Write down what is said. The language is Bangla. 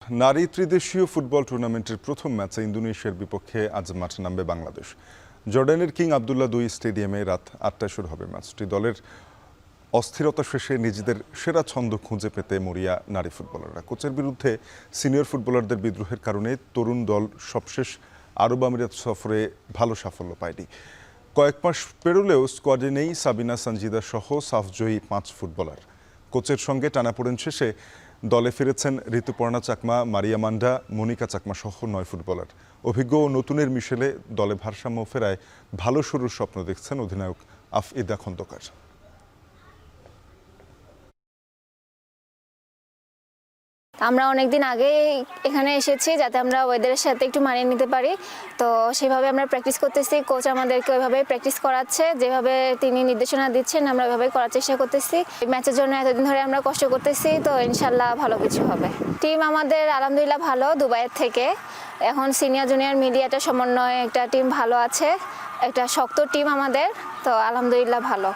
নারী ত্রিদেশীয় ফুটবল টুর্নামেন্টের প্রথম ম্যাচে ইন্দোনেশিয়ার বিপক্ষে আজ মাঠে নামবে বাংলাদেশ। জর্ডানের কিং আবদুল্লাহ II স্টেডিয়ামে রাত ৮টায় শুরু হবে ম্যাচটি। দলের অস্থিরতা শেষে নিজেদের সেরা ছন্দ খুঁজে পেতে মরিয়া নারী ফুটবলাররা। কোচের বিরুদ্ধে সিনিয়র ফুটবলারদের বিদ্রোহের কারণে তরুণ দল সবশেষ আরব আমিরাত সফরে ভালো সাফল্য পায়নি। কয়েক মাস পেরোলেও স্কোয়াডে নেই সাবিনা সঞ্জিদা সহ সাফজয়ী 5 ফুটবলার। কোচের সঙ্গে টানাপোড়েন শেষে দলে ফিরেছেন ঋতুপর্ণা চাকমা, মারিয়া মান্ডা, মনিকা চাকমা সহ 9 ফুটবলার। অভিজ্ঞ ও নতুনের মিশেলে দলে ভারসাম্য ফেরায় ভালো শুরুর স্বপ্ন দেখছেন অধিনায়ক আফইদা খন্দকার। আমরা অনেকদিন আগে এখানে এসেছি যাতে আমরা ওয়েদারের সাথে একটু মানিয়ে নিতে পারি, তো সেভাবে আমরা প্র্যাকটিস করতেছি। কোচ আমাদেরকে ওইভাবে প্র্যাকটিস করাচ্ছে, যেভাবে তিনি নির্দেশনা দিচ্ছেন আমরা ওইভাবেই করার চেষ্টা করতেছি। ম্যাচের জন্য এতদিন ধরে আমরা কষ্ট করতেছি, তো ইনশাল্লাহ ভালো কিছু হবে। টিম আমাদের আলহামদুলিল্লাহ ভালো, দুবাইয়ের থেকে এখন সিনিয়র জুনিয়র মিডিয়াটা সমন্বয়ে একটা টিম ভালো আছে, একটা শক্ত টিম আমাদের, তো আলহামদুলিল্লাহ ভালো।